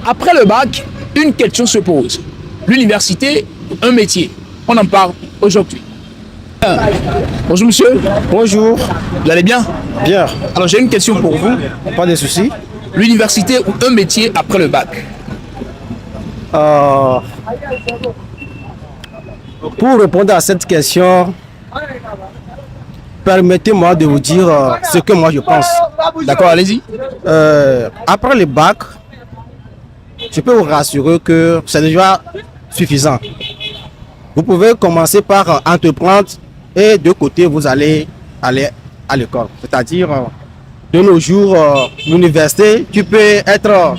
après le bac, une question se pose. L'université, un métier. On en parle aujourd'hui. Bonjour monsieur. Bonjour. Vous allez bien? Bien. Alors j'ai une question pour vous. Pas de soucis. L'université ou un métier après le bac? Pour répondre à cette question, permettez-moi de vous dire ce que moi je pense. D'accord, allez-y. Après le bac, je peux vous rassurer que c'est déjà suffisant. Vous pouvez commencer par entreprendre et de côté, vous allez aller à l'école. C'est-à-dire, de nos jours, l'université, tu peux être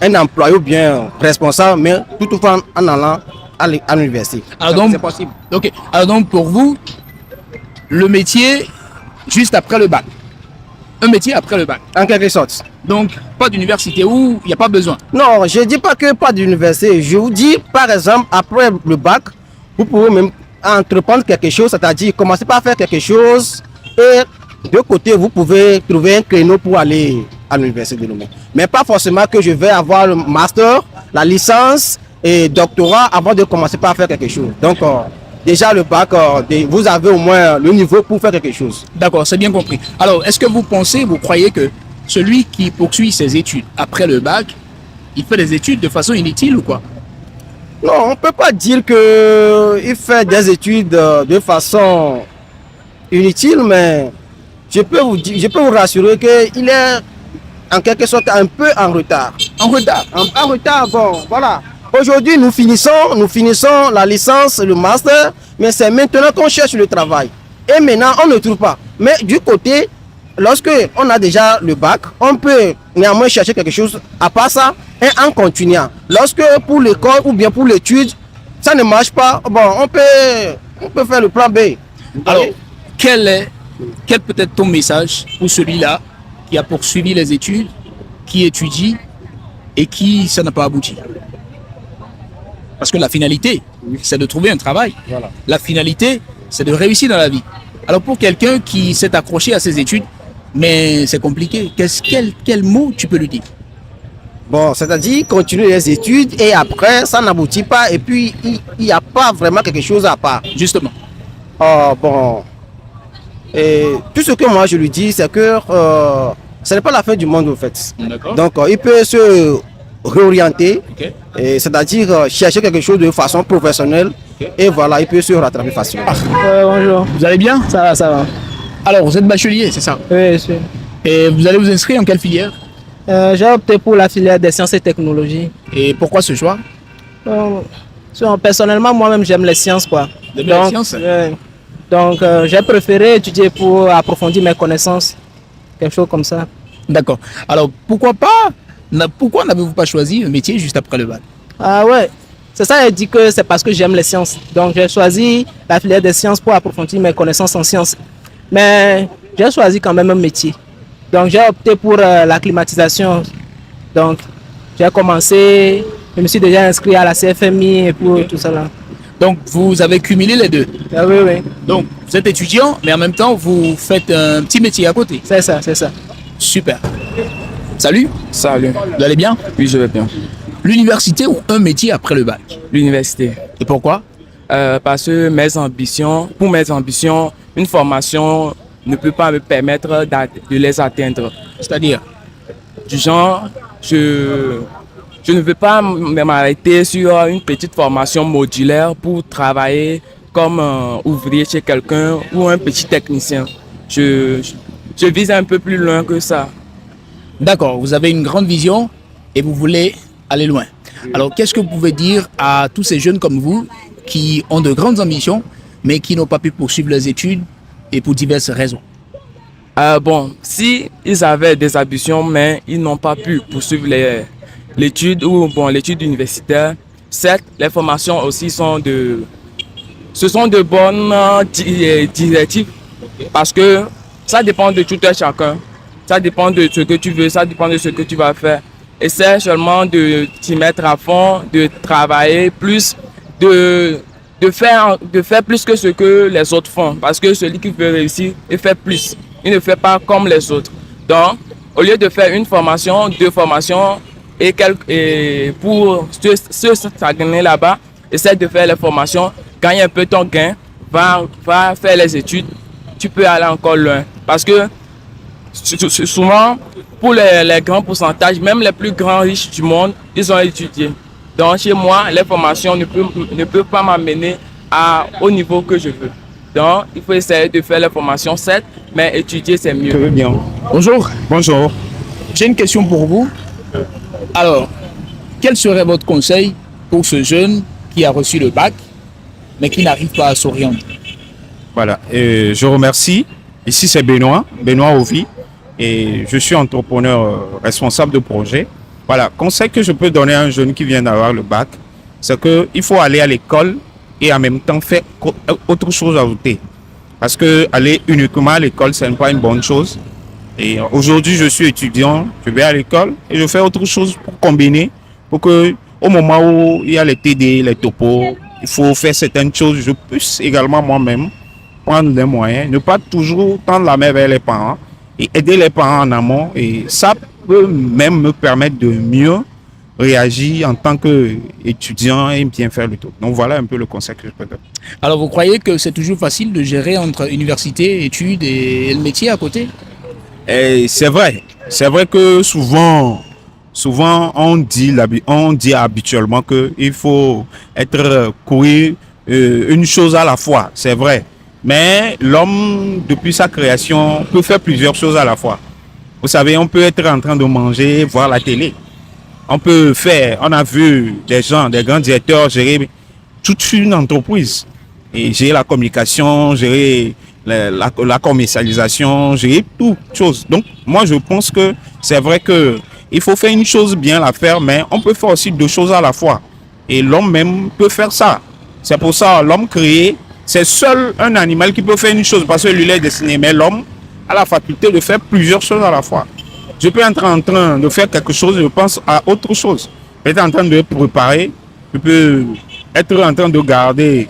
un employé ou bien responsable, mais tout en allant à l'université. C'est possible. Ok. Alors donc pour vous, le métier juste après le bac. Un métier après le bac. En quelque sorte. Donc pas d'université où il n'y a pas besoin. Non, je ne dis pas que pas d'université. Je vous dis, par exemple, après le bac, vous pouvez même entreprendre quelque chose, c'est-à-dire commencer par faire quelque chose et de côté, vous pouvez trouver un créneau pour aller à l'université de Lomé. Mais pas forcément que je vais avoir le master, la licence et doctorat avant de commencer par faire quelque chose. Donc, déjà le bac, vous avez au moins le niveau pour faire quelque chose. D'accord, c'est bien compris. Alors, est-ce que vous croyez que celui qui poursuit ses études après le bac, il fait des études de façon inutile ou quoi? Non, on ne peut pas dire qu'il fait des études de façon inutile, mais je peux vous rassurer qu'il est en quelque sorte un peu en retard. En retard? En retard, bon, voilà. Aujourd'hui, nous finissons la licence, le master, mais c'est maintenant qu'on cherche le travail. Et maintenant, on ne trouve pas. Mais du côté, lorsque on a déjà le bac, on peut néanmoins chercher quelque chose à part ça et en continuant. Lorsque pour l'école ou bien pour l'étude, ça ne marche pas, bon, on peut faire le plan B. Alors, quel peut être ton message pour celui-là qui a poursuivi les études, qui étudie et qui ça n'a pas abouti? Parce que la finalité, c'est de trouver un travail. Voilà. La finalité, c'est de réussir dans la vie. Alors pour quelqu'un qui s'est accroché à ses études, mais c'est compliqué, quel mot tu peux lui dire? Bon, c'est-à-dire continuer les études et après, ça n'aboutit pas et puis il n'y a pas vraiment quelque chose à part. Justement. Bon, et tout ce que moi je lui dis, c'est que ce n'est pas la fin du monde en fait. Donc, il peut se réorienter, Okay. c'est-à-dire chercher quelque chose de façon professionnelle et voilà, il peut se rattraper facilement. Bonjour. Vous allez bien? Ça va. Alors, vous êtes bachelier, c'est ça? Oui, je suis. Et vous allez vous inscrire en quelle filière? J'ai opté pour la filière des sciences et technologies. Et pourquoi ce choix? Personnellement, moi-même, j'aime les sciences, quoi. Vous aimez les sciences? Donc, j'ai préféré étudier pour approfondir mes connaissances. Quelque chose comme ça. D'accord. Alors, pourquoi n'avez-vous pas choisi un métier juste après le bac? Ah ouais, c'est ça, elle dit que c'est parce que j'aime les sciences. Donc, j'ai choisi la filière des sciences pour approfondir mes connaissances en sciences. Mais j'ai choisi quand même un métier. Donc, j'ai opté pour la climatisation. Donc, j'ai commencé, je me suis déjà inscrit à la CFMI et pour tout ça là. Donc, vous avez cumulé les deux. Ah oui, oui. Donc, vous êtes étudiant, mais en même temps, vous faites un petit métier à côté. C'est ça, c'est ça. Super. Salut, Salut. vous allez bien? Oui, je vais bien. L'université ou un métier après le bac? L'université. Et pourquoi? Parce que pour mes ambitions, une formation ne peut pas me permettre de les atteindre. C'est-à-dire? Du genre, je ne veux pas m'arrêter sur une petite formation modulaire pour travailler comme ouvrier chez quelqu'un ou un petit technicien. Je vise un peu plus loin que ça. D'accord, vous avez une grande vision et vous voulez aller loin. Alors, qu'est-ce que vous pouvez dire à tous ces jeunes comme vous qui ont de grandes ambitions, mais qui n'ont pas pu poursuivre leurs études et pour diverses raisons? Si ils avaient des ambitions, mais ils n'ont pas pu poursuivre l'étude l'étude universitaire, certes, les formations aussi sont de bonnes directives parce que ça dépend de tout un chacun. Ça dépend de ce que tu veux, ça dépend de ce que tu vas faire. Essaie seulement de t'y mettre à fond, de travailler plus, de faire plus que ce que les autres font. Parce que celui qui veut réussir, il fait plus. Il ne fait pas comme les autres. Donc, au lieu de faire une formation, deux formations, et pour se stagner là-bas, essaie de faire les formations, gagne un peu ton gain, va faire les études, tu peux aller encore loin. Parce que souvent, pour les grands pourcentages, même les plus grands riches du monde, ils ont étudié. Donc chez moi, les formations ne peuvent pas m'amener au niveau que je veux. Donc il faut essayer de faire les formations, certes, mais étudier c'est mieux. Très bien. Bonjour. Bonjour. J'ai une question pour vous. Alors, quel serait votre conseil pour ce jeune qui a reçu le bac, mais qui n'arrive pas à s'orienter? Voilà. Je remercie. Ici, c'est Benoît Ovi. Et je suis entrepreneur responsable de projet. Voilà. Conseil que je peux donner à un jeune qui vient d'avoir le bac, c'est qu'il faut aller à l'école et en même temps faire autre chose à côté. Parce que aller uniquement à l'école, ce n'est pas une bonne chose. Et aujourd'hui, je suis étudiant, je vais à l'école et je fais autre chose pour combiner, pour que au moment où il y a les TD, les topos, il faut faire certaines choses, je puisse également moi-même prendre les moyens, ne pas toujours tendre la main vers les parents et aider les parents en amont. Et ça peut même me permettre de mieux réagir en tant qu'étudiant et bien faire le tour. Donc voilà un peu le conseil que je peux donner. Alors, vous croyez que c'est toujours facile de gérer entre université, études et le métier à côté? Et c'est vrai que souvent on dit habituellement qu'il faut courir une chose à la fois, c'est vrai. Mais l'homme, depuis sa création, peut faire plusieurs choses à la fois. Vous savez, on peut être en train de manger, voir la télé. On a vu des grands directeurs gérer toute une entreprise et gérer la communication, gérer la commercialisation, gérer toute chose. Donc, moi, je pense que c'est vrai que il faut faire une chose bien la faire, mais on peut faire aussi deux choses à la fois. Et l'homme même peut faire ça. C'est pour ça, l'homme créé, c'est seul un animal qui peut faire une chose parce que lui, il est destiné. Mais l'homme a la faculté de faire plusieurs choses à la fois. Je peux être en train de faire quelque chose, je pense à autre chose. Je peux être en train de préparer, je peux être en train de garder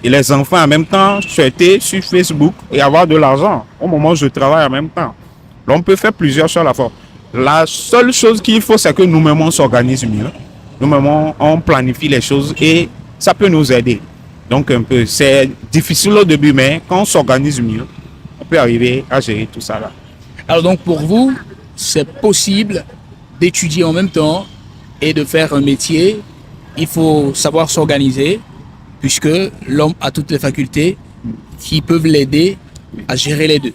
les enfants en même temps, souhaiter sur Facebook et avoir de l'argent au moment où je travaille en même temps. L'on peut faire plusieurs choses à la fois. La seule chose qu'il faut, c'est que nous-mêmes, on s'organise mieux. Nous-mêmes, on planifie les choses et ça peut nous aider. Donc, un peu, c'est difficile au début, mais quand on s'organise mieux, on peut arriver à gérer tout ça là. Alors donc, pour vous, c'est possible d'étudier en même temps et de faire un métier. Il faut savoir s'organiser, puisque l'homme a toutes les facultés qui peuvent l'aider à gérer les deux.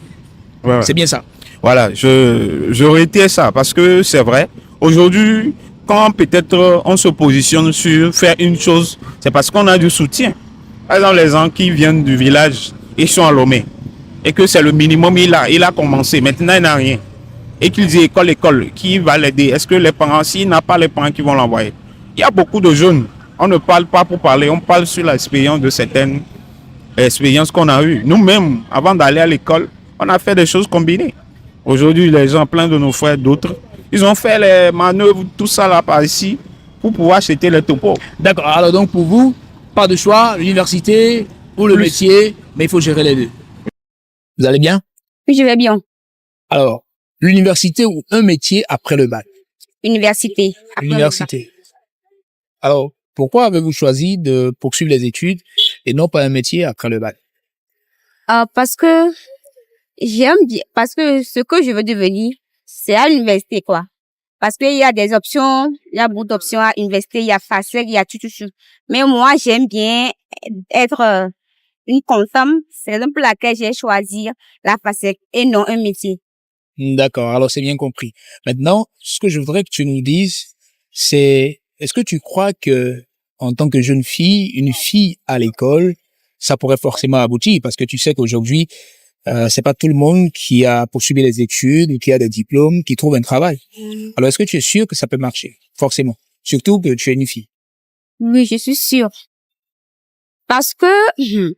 Ouais. C'est bien ça. Voilà, je retire ça parce que c'est vrai. Aujourd'hui, quand peut-être on se positionne sur faire une chose, c'est parce qu'on a du soutien. Par exemple, les gens qui viennent du village, ils sont à Lomé. Et que c'est le minimum, il a commencé. Maintenant, il n'a rien. Et qu'il dit école, qui va l'aider? Est-ce que les parents, s'il n'a pas les parents qui vont l'envoyer? Il y a beaucoup de jeunes. On ne parle pas pour parler, on parle sur l'expérience de certaines expériences qu'on a eues. Nous-mêmes, avant d'aller à l'école, on a fait des choses combinées. Aujourd'hui, les gens, plein de nos frères, d'autres, ils ont fait les manœuvres, tout ça là par ici, pour pouvoir acheter les topos. D'accord. Alors donc, pour vous, pas de choix, l'université ou le métier, mais il faut gérer les deux. Vous allez bien? Oui, je vais bien. Alors, l'université ou un métier après le bac? Université. Après L'université. Alors, pourquoi avez-vous choisi de poursuivre les études et non pas un métier après le bac? Parce que j'aime bien, parce que ce que je veux devenir, c'est à l'université, quoi. Parce qu'il y a des options, il y a beaucoup d'options à l'université, il y a FASEC, il y a tout. Mais moi, j'aime bien être une confirme. C'est la raison pour laquelle j'ai choisi la FASEC et non un métier. D'accord, alors c'est bien compris. Maintenant, ce que je voudrais que tu nous dises, c'est, est-ce que tu crois que, en tant que jeune fille, une fille à l'école, ça pourrait forcément aboutir? Parce que tu sais qu'aujourd'hui, c'est pas tout le monde qui a poursuivi les études ou qui a des diplômes, qui trouve un travail. Alors, est-ce que tu es sûr que ça peut marcher? Forcément. Surtout que tu es une fille. Oui, je suis sûre. Parce que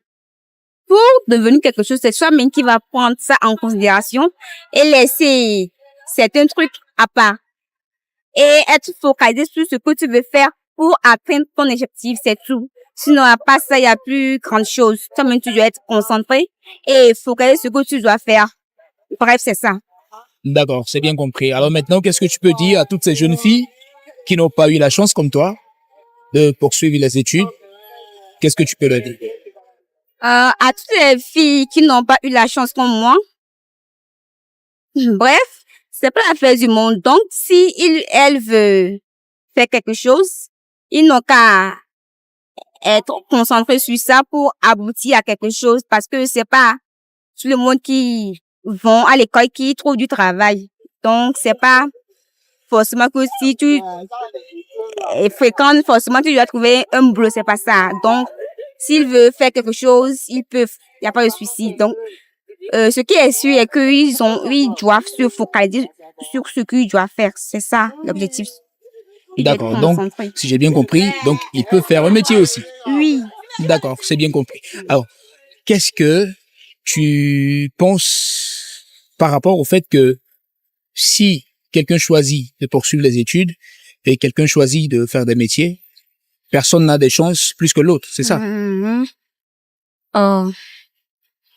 pour devenir quelque chose, c'est toi-même qui va prendre ça en considération et laisser certains trucs à part. Et être focalisé sur ce que tu veux faire pour atteindre ton objectif, c'est tout. Sinon, à part ça, il n'y a plus grande chose. Toi-même, tu dois être concentré et focaliser sur ce que tu dois faire. Bref, c'est ça. D'accord, c'est bien compris. Alors maintenant, qu'est-ce que tu peux dire à toutes ces jeunes filles qui n'ont pas eu la chance comme toi de poursuivre les études, qu'est-ce que tu peux leur dire? À toutes les filles qui n'ont pas eu la chance comme moi, bref, c'est pas la fin du monde. Donc, si elles veulent faire quelque chose, ils n'ont qu'à être concentrés sur ça pour aboutir à quelque chose, parce que c'est pas tout le monde qui vont à l'école qui trouve du travail. Donc, c'est pas forcément que si tu es fréquente, forcément tu dois trouver un boulot, c'est pas ça. Donc, s'ils veulent faire quelque chose, ils peuvent. Il n'y a pas de souci. Donc, ce qui est sûr est qu'ils doivent se focaliser sur ce qu'ils doivent faire. C'est ça l'objectif. D'accord. Donc, si j'ai bien compris, donc ils peuvent faire un métier aussi. Oui. D'accord, c'est bien compris. Alors, qu'est-ce que tu penses par rapport au fait que si quelqu'un choisit de poursuivre les études et quelqu'un choisit de faire des métiers, personne n'a des chances plus que l'autre, c'est ça?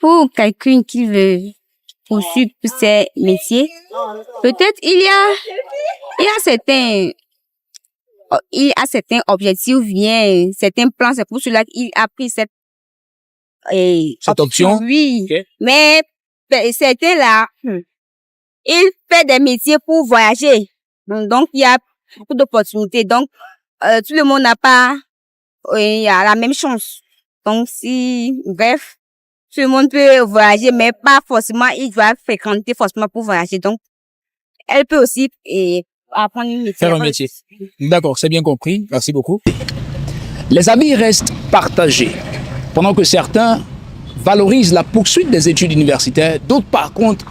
Pour quelqu'un qui veut poursuivre ses métiers, peut-être il y a certains objectifs ou bien certains plans. C'est pour cela qu'il a pris cette option. Oui. Okay. Mais certains là, ils font des métiers pour voyager. Donc, il y a beaucoup d'opportunités. Donc, tout le monde n'a pas la même chance. Donc, bref, tout le monde peut voyager, mais pas forcément, il doit fréquenter forcément pour voyager. Donc, elle peut aussi apprendre un métier. Faire un métier. D'accord, c'est bien compris. Merci beaucoup. Les avis restent partagés. Pendant que certains valorisent la poursuite des études universitaires, d'autres, par contre,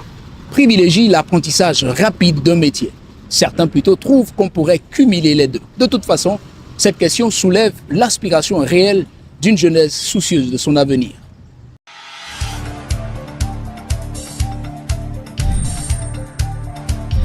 privilégient l'apprentissage rapide d'un métier. Certains plutôt trouvent qu'on pourrait cumuler les deux. De toute façon, cette question soulève l'aspiration réelle d'une jeunesse soucieuse de son avenir.